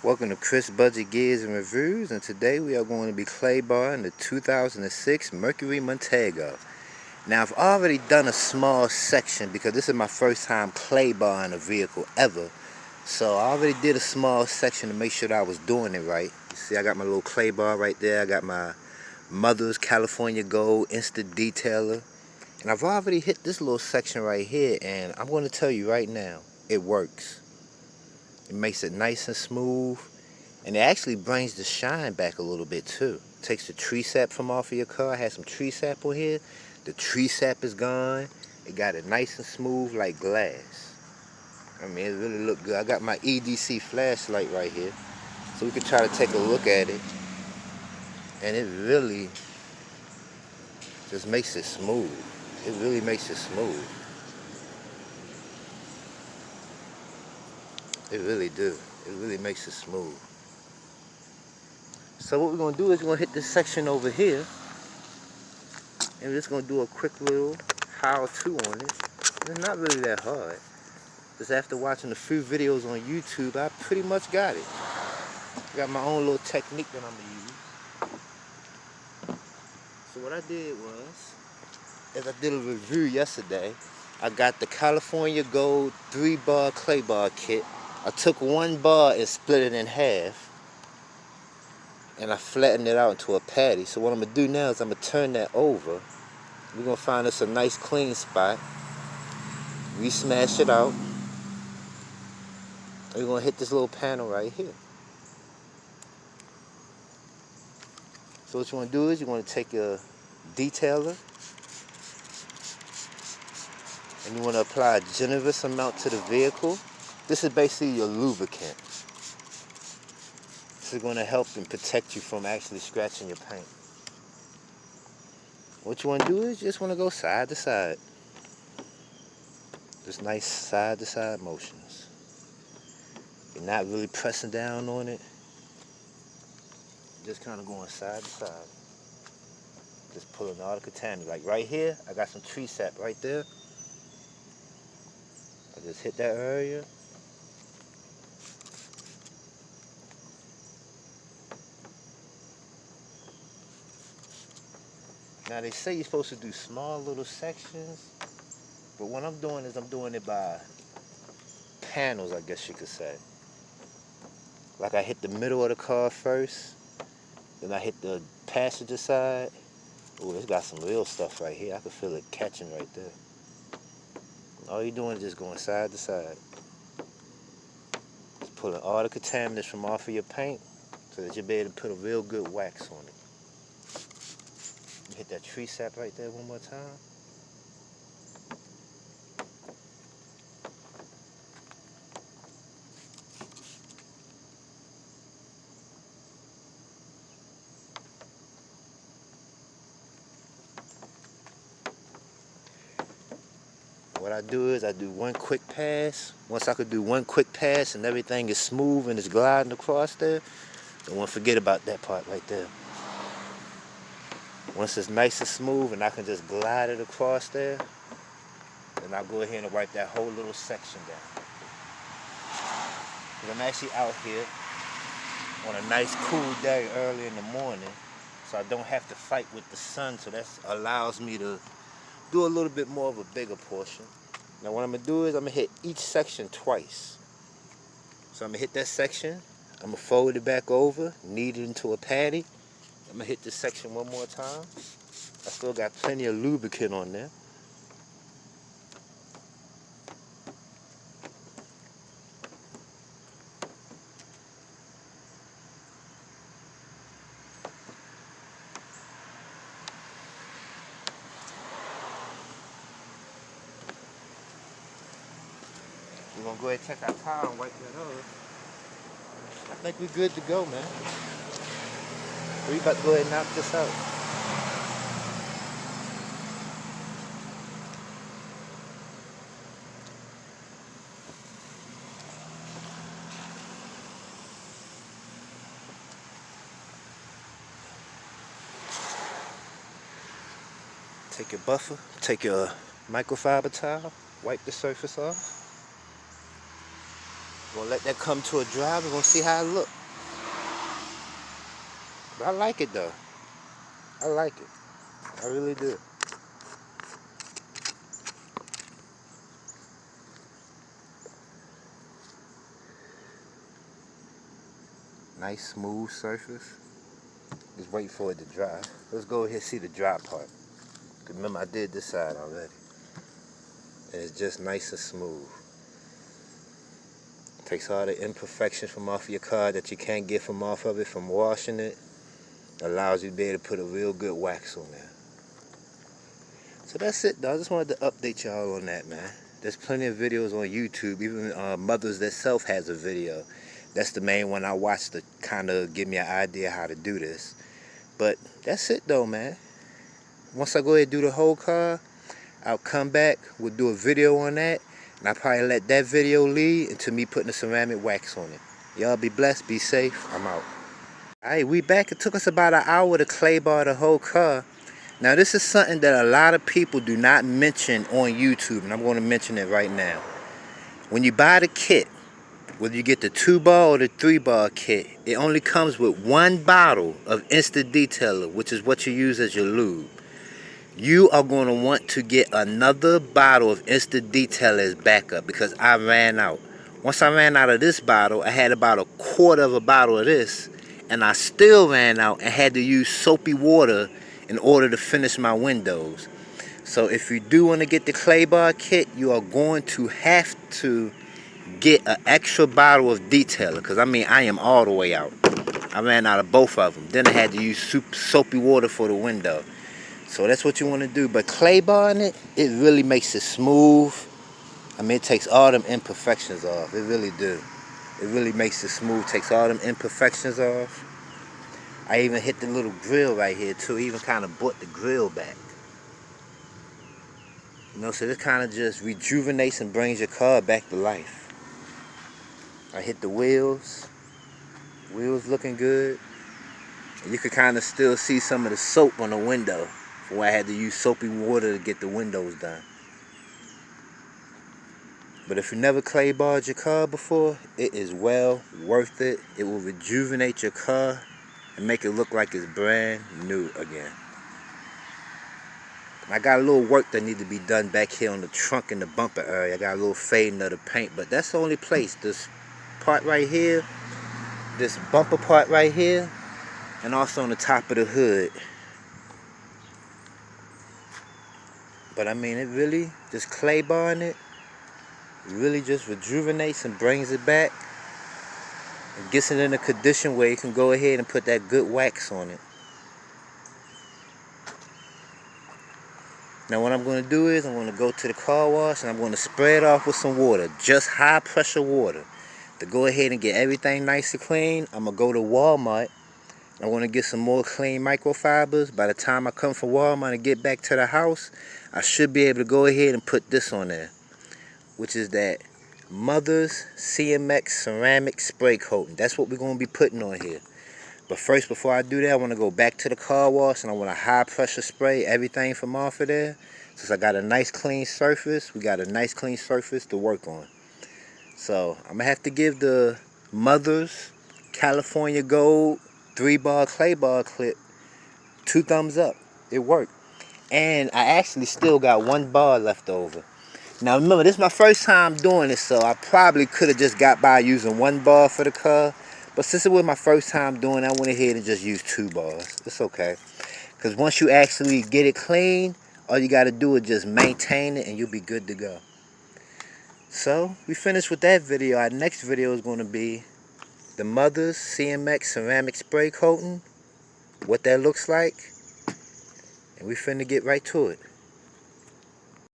Welcome to Chris Budget Gears and Reviews, and today we are going to be clay barring the 2006 Mercury Montego. Now I've already done a small section because this is my first time clay barring a vehicle ever. So I already did a small section to make sure that I was doing it right. You see I got my little clay bar right there, I got my Mother's California Gold Instant Detailer. And I've already hit this little section right here, and I'm going to tell you right now, it works. It makes it nice and smooth, and it actually brings the shine back a little bit too. Takes the tree sap from off of your car. I had some tree sap on here. The tree sap is gone. It got it nice and smooth like glass. I mean, it really looked good. I got my EDC flashlight right here, so we can try to take a look at it. And it really just makes it smooth. It really makes it smooth. It really do. It really makes it smooth. So what we're going to do is we're going to hit this section over here. And we're just going to do a quick little how-to on it. It's not really that hard. Just after watching a few videos on YouTube, I pretty much got it. I got my own little technique that I'm going to use. So what I did was, as I did a review yesterday, I got the California Gold 3-bar clay bar kit. I took one bar and split it in half, and I flattened it out into a patty. So what I'm going to do now is I'm going to turn that over. We're going to find us a nice clean spot. We smash it out. And we're going to hit this little panel right here. So what you want to do is you want to take your detailer and you want to apply a generous amount to the vehicle. This is basically your lubricant. This is going to help and protect you from actually scratching your paint. What you want to do is you just want to go side to side. Just nice side to side motions. You're not really pressing down on it. Just kind of going side to side. Just pulling all the contaminants. Like right here, I got some tree sap right there. I just hit that area. Now they say you're supposed to do small little sections, but what I'm doing is I'm doing it by panels, I guess you could say. Like I hit the middle of the car first, then I hit the passenger side. Oh, it's got some real stuff right here. I can feel it catching right there. All you're doing is just going side to side. Just pulling all the contaminants from off of your paint so that you'll be able to put a real good wax on it. Hit that tree sap right there one more time. What I do is I do one quick pass. Once I could do one quick pass and everything is smooth and it's gliding across there, don't want to forget about that part right there. Once it's nice and smooth and I can just glide it across there, then I'll go ahead and wipe that whole little section down. Because I'm actually out here on a nice cool day early in the morning, so I don't have to fight with the sun, so that allows me to do a little bit more of a bigger portion. Now what I'm going to do is I'm going to hit each section twice. So I'm going to hit that section, I'm going to fold it back over, knead it into a patty. I'm going to hit this section one more time. I still got plenty of lubricant on there. We're going to go ahead and take our towel and wipe that off. I think we're good to go, man. We're about to go ahead and knock this out. Take your buffer, take your microfiber towel, wipe the surface off. Gonna let that come to a dry. We're gonna see how it look. But I like it though. I like it. I really do. Nice smooth surface. Just wait for it to dry. Let's go ahead and see the dry part. Cause remember I did this side already. And it's just nice and smooth. Takes all the imperfections from off your car that you can't get from off of it from washing it. Allows you to be able to put a real good wax on there. So that's it though. I just wanted to update y'all on that, man. There's plenty of videos on YouTube. Even Mothers That Self has a video. That's the main one I watched to kind of give me an idea how to do this. But that's it though, man. Once I go ahead and do the whole car, I'll come back, we'll do a video on that, and I'll probably let that video lead into me putting the ceramic wax on it. Y'all be blessed, be safe, I'm out. Alright, we back. It took us about an hour to clay bar the whole car. Now this is something that a lot of people do not mention on YouTube, and I'm going to mention it right now. When you buy the kit, whether you get the 2-bar or the 3-bar kit, it only comes with one bottle of Instant Detailer, which is what you use as your lube. You are going to want to get another bottle of Instant Detailer as backup because I ran out. Once I ran out of this bottle, I had about a quarter of a bottle of this, and I still ran out and had to use soapy water in order to finish my windows. So if you do want to get the clay bar kit, you are going to have to get an extra bottle of Detailer, because I mean I am all the way out. I ran out of both of them. Then I had to use soapy water for the window. So that's what you want to do. But clay barring it really makes it smooth. I mean, it takes all them imperfections off. It really do. It really makes it smooth. Takes all them imperfections off. I even hit the little grill right here too. Even kind of brought the grill back. You know, so this kind of just rejuvenates and brings your car back to life. I hit the wheels. Wheels looking good. And you could kind of still see some of the soap on the window. Where I had to use soapy water to get the windows done. But if you never clay barred your car before, it is well worth it. It will rejuvenate your car and make it look like it's brand new again. I got a little work that needs to be done back here on the trunk and the bumper area. I got a little fading of the paint, but that's the only place. This part right here, this bumper part right here, and also on the top of the hood. But I mean, it really, just clay barring it really just rejuvenates and brings it back. And gets it in a condition where you can go ahead and put that good wax on it. Now what I'm going to do is, I'm going to go to the car wash and I'm going to spray it off with some water. Just high pressure water. To go ahead and get everything nice and clean, I'm going to go to Walmart. I want to get some more clean microfibers. By the time I come from Walmart and get back to the house, I should be able to go ahead and put this on there, which is that Mother's CMX ceramic spray coating. That's what we're going to be putting on here. But first, before I do that, I want to go back to the car wash and I want to high pressure spray everything from off of there. Since I got a nice clean surface, we got a nice clean surface to work on. So I'm going to have to give the Mother's California Gold 3-bar clay bar clip 2 thumbs up. It worked. And I actually still got 1 bar left over. Now remember, this is my first time doing this, so I probably could have just got by using 1 bar for the car. But since it was my first time doing it, I went ahead and just used 2 bars. It's okay. Because once you actually get it clean, all you got to do is just maintain it and you'll be good to go. So, we finished with that video. Our next video is going to be the Mother's CMX ceramic spray coating, what that looks like, and we finna get right to it.